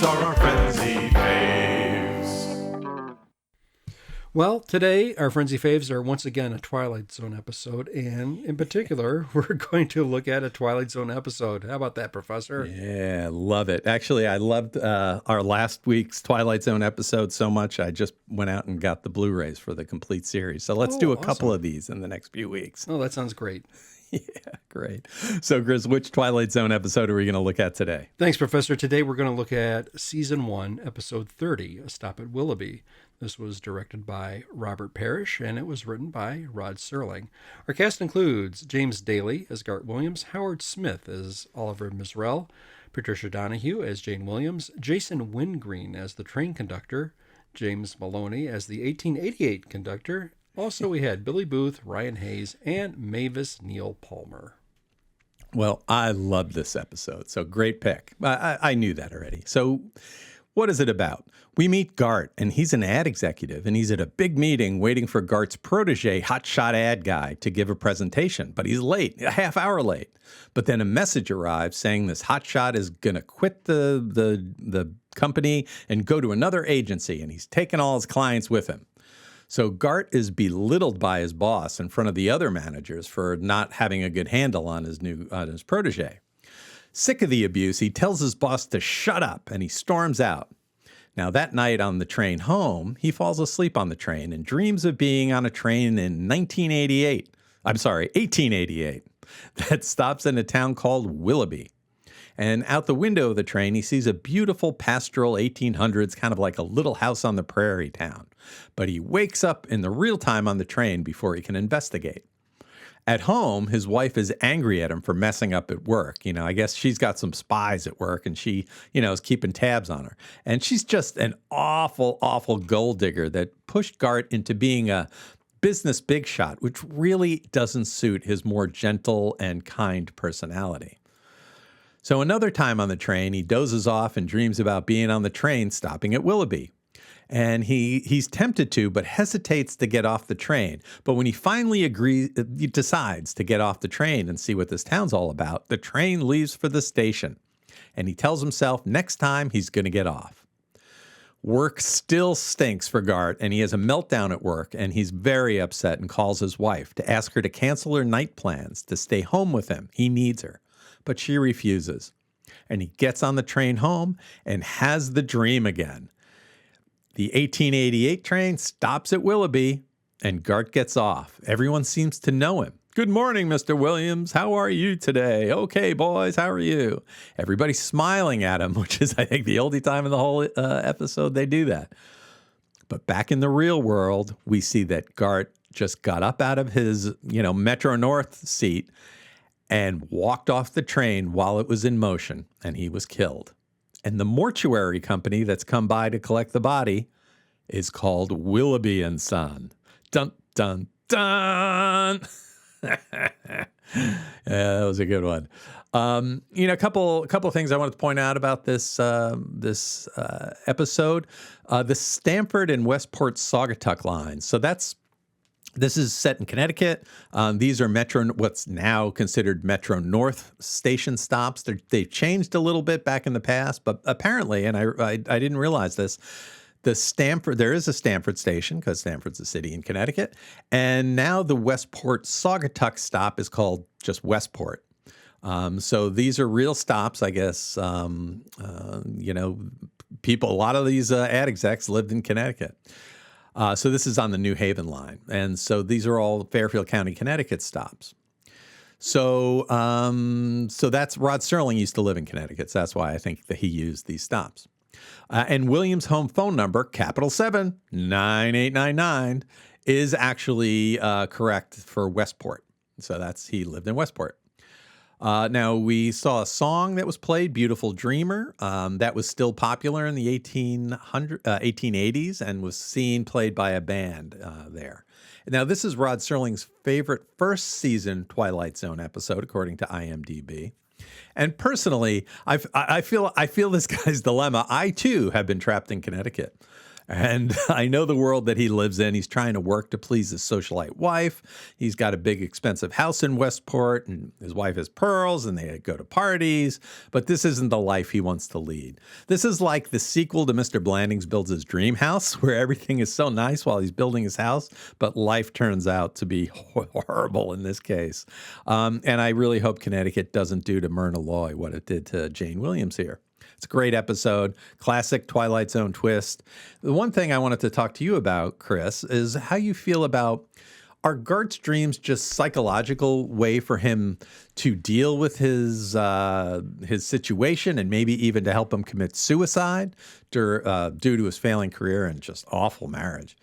These are our frenzy faves. Well, today our Frenzy Faves are once again a Twilight Zone episode, and in particular, we're going to look at a Twilight Zone episode. How about that, Professor? Yeah, love it. Actually, I loved our last week's Twilight Zone episode so much, I just went out and got the Blu-rays for the complete series. So let's do a couple of these in the next few weeks. Oh, that sounds great. Yeah, great. So, Chris, which Twilight Zone episode are we going to look at today? Thanks, Professor. Today we're going to look at Season 1, Episode 30, A Stop at Willoughby. This was directed by Robert Parrish, and it was written by Rod Serling. Our cast includes James Daly as Garth Williams, Howard Smith as Oliver Misrell, Patricia Donahue as Jane Williams, Jason Wingreen as the train conductor, James Maloney as the 1888 conductor. Also, we had Billy Booth, Ryan Hayes, and Mavis Neal Palmer. Well, I love this episode, so great pick. I knew that already. So what is it about? We meet Gart, and he's an ad executive, and he's at a big meeting waiting for Gart's protege, hotshot ad guy, to give a presentation. But he's late, a half hour late. But then a message arrives saying this hotshot is going to quit the company and go to another agency, and he's taking all his clients with him. So Gart is belittled by his boss in front of the other managers for not having a good handle on his protege. Sick of the abuse, he tells his boss to shut up, and he storms out. Now, that night on the train home, he falls asleep on the train and dreams of being on a train in 1888, that stops in a town called Willoughby. And out the window of the train, he sees a beautiful pastoral 1800s, kind of like a little house on the prairie town. But he wakes up in the real time on the train before he can investigate. At home, his wife is angry at him for messing up at work. You know, I guess she's got some spies at work and she, is keeping tabs on her. And she's just an awful, awful gold digger that pushed Gart into being a business big shot, which really doesn't suit his more gentle and kind personality. So another time on the train, he dozes off and dreams about being on the train stopping at Willoughby. And he's tempted to, but hesitates to get off the train. But when he finally decides to get off the train and see what this town's all about, the train leaves for the station. And he tells himself next time he's going to get off. Work still stinks for Gart, and he has a meltdown at work, and he's very upset and calls his wife to ask her to cancel her night plans to stay home with him. He needs her. But she refuses. And he gets on the train home and has the dream again. The 1888 train stops at Willoughby, and Gart gets off. Everyone seems to know him. Good morning, Mr. Williams. How are you today? Okay, boys, how are you? Everybody's smiling at him, which is, I think, the only time in the whole episode they do that. But back in the real world, we see that Gart just got up out of his, Metro North seat and walked off the train while it was in motion, and he was killed. And the mortuary company that's come by to collect the body is called Willoughby and Son. Dun, dun, dun. Yeah, that was a good one. A couple of things I wanted to point out about this episode. The Stamford and Westport Saugatuck line. So this is set in Connecticut. These are what's now considered Metro North station stops. They've changed a little bit back in the past, but apparently, and I didn't realize this, there is a Stamford station because Stamford's a city in Connecticut, and now the Westport Saugatuck stop is called just Westport. So these are real stops, I guess. People, a lot of these ad execs lived in Connecticut. So this is on the New Haven line. And so these are all Fairfield County, Connecticut stops. So that's Rod Serling used to live in Connecticut. So that's why I think that he used these stops. And Williams' home phone number, capital 7, 9899, is actually correct for Westport. So he lived in Westport. Now, we saw a song that was played, Beautiful Dreamer, that was still popular in the 1880s and was played by a band there. Now, this is Rod Serling's favorite first season Twilight Zone episode, according to IMDb. And personally, I feel this guy's dilemma. I, too, have been trapped in Connecticut. And I know the world that he lives in. He's trying to work to please his socialite wife. He's got a big, expensive house in Westport, and his wife has pearls, and they go to parties. But this isn't the life he wants to lead. This is like the sequel to Mr. Blandings Builds His Dream House, where everything is so nice while he's building his house, but life turns out to be horrible in this case. And I really hope Connecticut doesn't do to Myrna Loy what it did to Jane Williams here. It's a great episode, classic Twilight Zone twist. The one thing I wanted to talk to you about, Chris, is how you feel about, are Gart's dreams just psychological way for him to deal with his situation and maybe even to help him commit suicide due to his failing career and just awful marriage?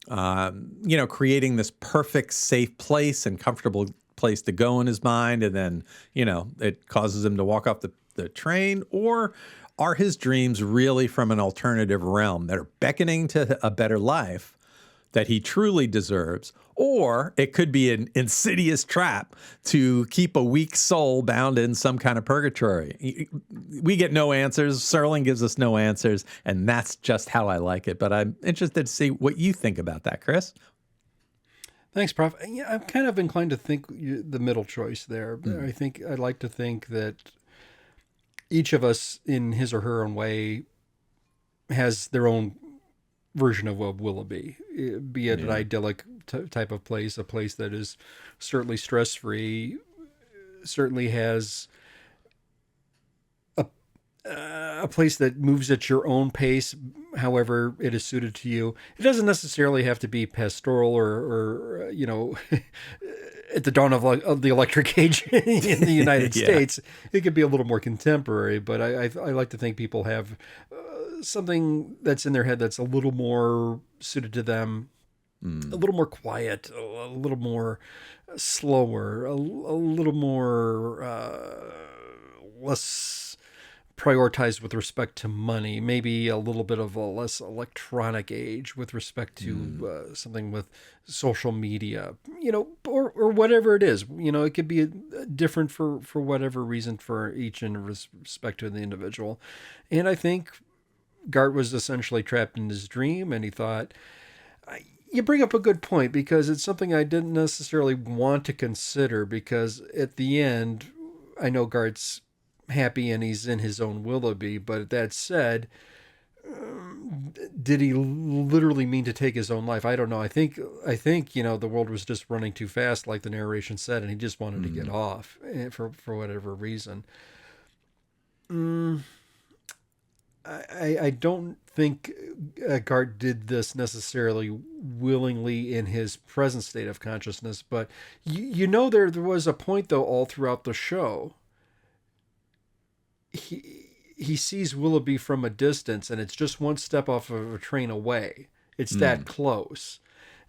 Creating this perfect, safe place and comfortable place to go in his mind, and then, it causes him to walk off the train? Or are his dreams really from an alternative realm that are beckoning to a better life that he truly deserves? Or it could be an insidious trap to keep a weak soul bound in some kind of purgatory. We get no answers. Serling gives us no answers, and that's just how I like it. But I'm interested to see what you think about that, Chris. Thanks, Prof. Yeah, I'm kind of inclined to think the middle choice there. I'd like to think that each of us, in his or her own way, has their own version of Willoughby, be it an idyllic type of place, a place that is certainly stress-free, certainly has a place that moves at your own pace, however it is suited to you. It doesn't necessarily have to be pastoral or at the dawn of the electric age in the United States. It could be a little more contemporary, but I like to think people have something that's in their head that's a little more suited to them, a little more quiet, a little more slower, a little more less prioritized with respect to money, maybe a little bit of a less electronic age with respect to something with social media, or whatever it is. It could be different for whatever reason for each in respect to the individual. And I think Gart was essentially trapped in his dream, and he thought, you bring up a good point, because it's something I didn't necessarily want to consider, because at the end, I know Gart's happy and he's in his own Willoughby, but that said, did he literally mean to take his own life? I don't know. I think the world was just running too fast, like the narration said, and he just wanted to get off for whatever reason. I don't think Gart did this necessarily willingly in his present state of consciousness, but there was a point, though, all throughout the show. He sees Willoughby from a distance, and it's just one step off of a train away. It's that close.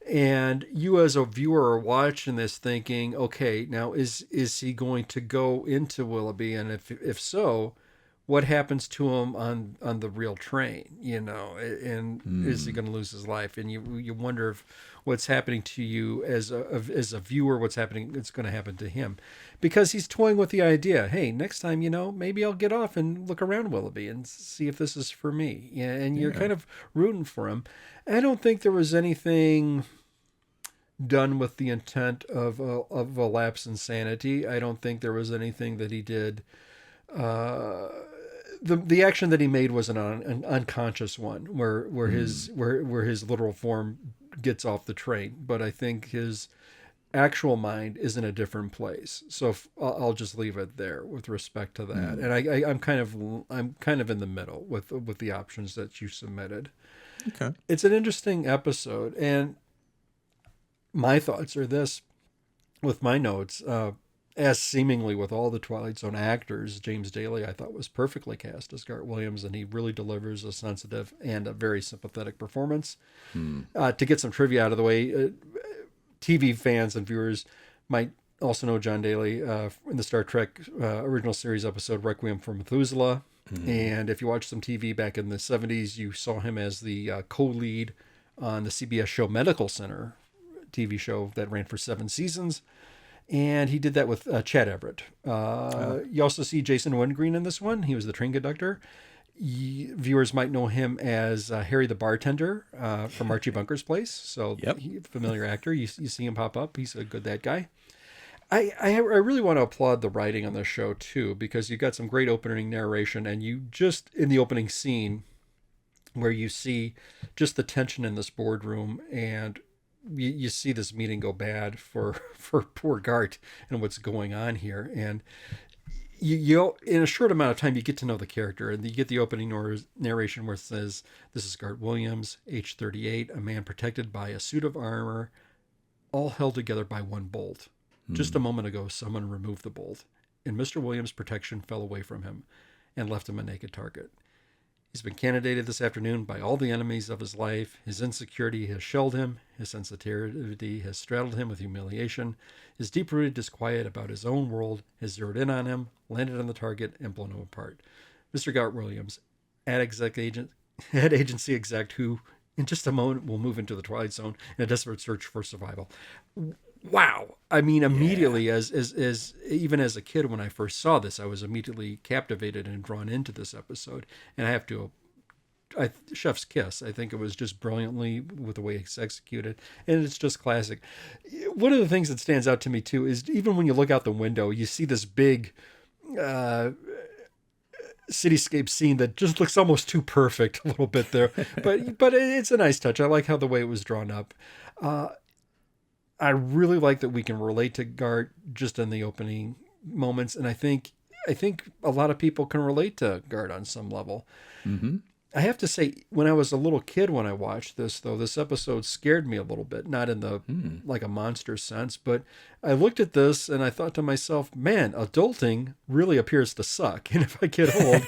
And you as a viewer are watching this thinking, okay, now is he going to go into Willoughby? And if so, what happens to him on the real train, and is he going to lose his life? And you wonder if what's happening to you as a viewer, what's happening, it's going to happen to him, because he's toying with the idea, hey, next time, maybe I'll get off and look around Willoughby and see if this is for me. And you're kind of rooting for him. I don't think there was anything done with the intent of a lapse in sanity. I don't think there was anything that he did. The action that he made was an unconscious one, where his literal form gets off the train. But I think his actual mind is in a different place. So I'll just leave it there with respect to that. And I'm kind of in the middle with the options that you submitted. Okay, it's an interesting episode, and my thoughts are this with my notes. As seemingly with all the Twilight Zone actors, James Daly I thought was perfectly cast as Gart Williams, and he really delivers a sensitive and a very sympathetic performance. To get some trivia out of the way, TV fans and viewers might also know John Daly in the Star Trek original series episode Requiem for Methuselah. And if you watched some TV back in the 70s, you saw him as the co-lead on the CBS show Medical Center, TV show that ran for 7 seasons. And he did that with Chad Everett. You also see Jason Wingreen in this one. He was the train conductor. Viewers might know him as Harry the bartender from Archie Bunker's Place. So, Yep. Familiar actor. You see him pop up. He's a good that guy. I really want to applaud the writing on this show too, because you got some great opening narration, and you just in the opening scene where you see just the tension in this boardroom, and you see this meeting go bad for poor Gart and what's going on here, and you in a short amount of time you get to know the character, and you get the opening narration where it says, "This is Gart Williams, age 38, a man protected by a suit of armor, all held together by one bolt. Just a moment ago, someone removed the bolt, and Mr. Williams' protection fell away from him and left him a naked target. He's been cannonaded this afternoon by all the enemies of his life. His insecurity has shelled him. His sensitivity has straddled him with humiliation. His deep-rooted disquiet about his own world has zeroed in on him, landed on the target, and blown him apart. Mr. Gart Williams, ad agency exec who, in just a moment, will move into the Twilight Zone in a desperate search for survival." Wow. I mean, immediately, as even as a kid, when I first saw this, I was immediately captivated and drawn into this episode. And I have to, chef's kiss. I think it was just brilliantly with the way it's executed. And it's just classic. One of the things that stands out to me, too, is even when you look out the window, you see this big cityscape scene that just looks almost too perfect a little bit there. But it's a nice touch. I like how the way it was drawn up. I really like that we can relate to Gart just in the opening moments, and I think a lot of people can relate to Gart on some level. Mm-hmm. I have to say, when I was a little kid when I watched this, though, this episode scared me a little bit, not in the like a monster sense, but I looked at this and I thought to myself, man, adulting really appears to suck. And if I get old,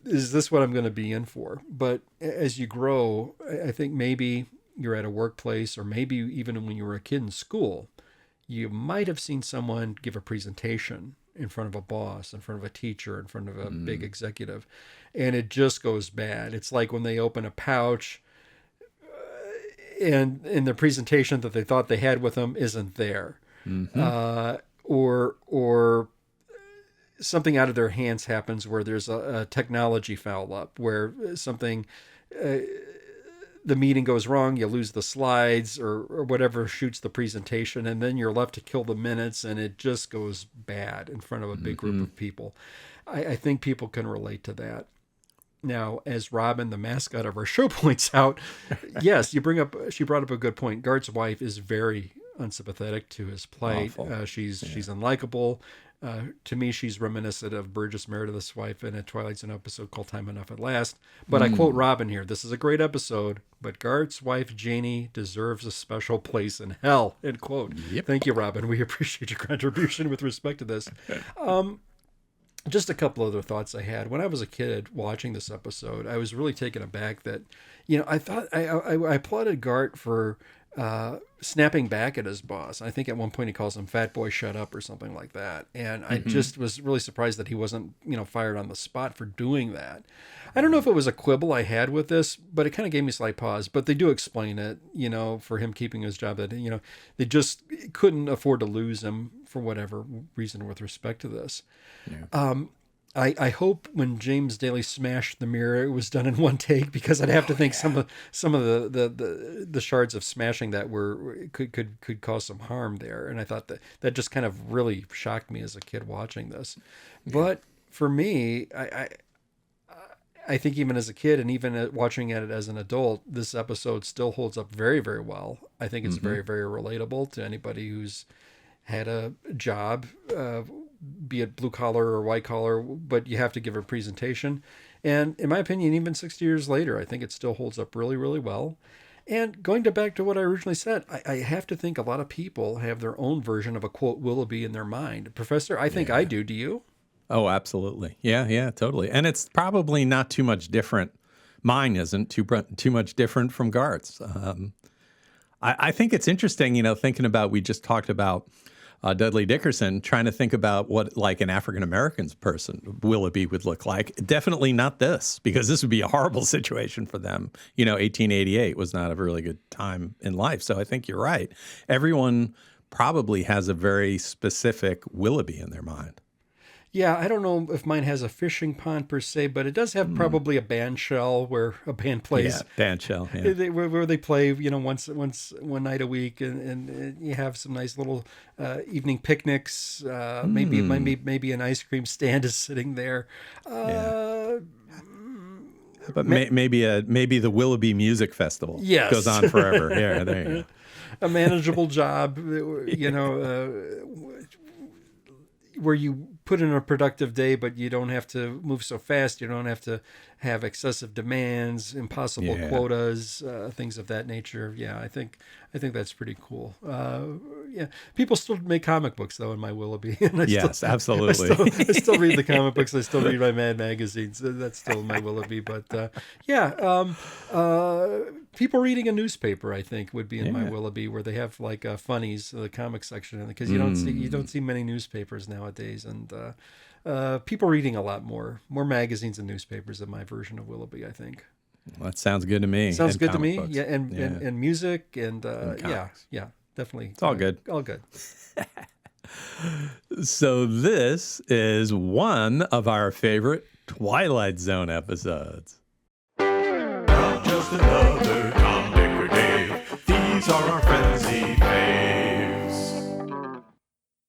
is this what I'm going to be in for? But as you grow, I think maybe you're at a workplace, or maybe even when you were a kid in school, you might have seen someone give a presentation in front of a boss, in front of a teacher, in front of a big executive, and it just goes bad. It's like when they open a pouch and in the presentation that they thought they had with them isn't there. Or something out of their hands happens where there's a technology foul up, where something... the meeting goes wrong, you lose the slides or whatever shoots the presentation, and then you're left to kill the minutes, and it just goes bad in front of a big group of people. I think people can relate to that. Now, as Robin, the mascot of our show, points out, yes, she brought up a good point. Gart's wife is very unsympathetic to his plight. She's unlikable. To me, she's reminiscent of Burgess Meredith's wife in a Twilight Zone episode called Time Enough at Last. But I quote Robin here, "This is a great episode, but Gart's wife, Janie, deserves a special place in hell." End quote. Yep. Thank you, Robin. We appreciate your contribution with respect to this. Just a couple other thoughts I had. When I was a kid watching this episode, I was really taken aback that, I thought I applauded Gart for snapping back at his boss. I think at one point he calls him "fat boy, shut up" or something like that. And I just was really surprised that he wasn't, fired on the spot for doing that. I don't know if it was a quibble I had with this, but it kind of gave me a slight pause. But they do explain it, for him keeping his job, that, they just couldn't afford to lose him for whatever reason with respect to this. Yeah. I hope when James Daly smashed the mirror, it was done in one take, because I'd have to think some of the shards of smashing that could cause some harm there. And I thought that just kind of really shocked me as a kid watching this. Yeah. But for me, I think even as a kid and even watching it as an adult, this episode still holds up very, very well. I think it's very, very relatable to anybody who's had a job, be it blue collar or white collar, but you have to give a presentation. And in my opinion, even 60 years later, I think it still holds up really, really well. And going back to what I originally said, I have to think a lot of people have their own version of a quote Willoughby in their mind. Professor, I think I do. Do you? Oh, absolutely. Yeah, totally. And it's probably not too much different. Mine isn't too much different from Gart's. I think it's interesting, thinking about, we just talked about Dudley Dickerson, trying to think about what like an African-American person Willoughby would look like. Definitely not this, because this would be a horrible situation for them. 1888 was not a really good time in life. So I think you're right. Everyone probably has a very specific Willoughby in their mind. Yeah, I don't know if mine has a fishing pond per se, but it does have probably a band shell where a band plays. Yeah, band shell. Yeah. Where they play, once one night a week, and you have some nice little evening picnics. Maybe an ice cream stand is sitting there. But maybe the Willoughby Music Festival goes on forever. Yeah, there you go. A manageable job, where you put in a productive day, but you don't have to move so fast. You don't have to have excessive demands, impossible quotas, things of that nature. Yeah, I think that's pretty cool. People still make comic books though in my Willoughby. And Absolutely. I still read the comic books. I still read my Mad magazines. That's still in my Willoughby. But people reading a newspaper, I think, would be in my Willoughby, where they have like funnies, the comic section, because you don't see many newspapers nowadays, and people reading a lot more magazines and newspapers in my version of Willoughby, I think. Well, that sounds good to me. Sounds good to me. Books. Yeah, and music and definitely. It's all good. All good. So this is one of our favorite Twilight Zone episodes. Not just another Tom, Dick, or Dave. These are our friends he made.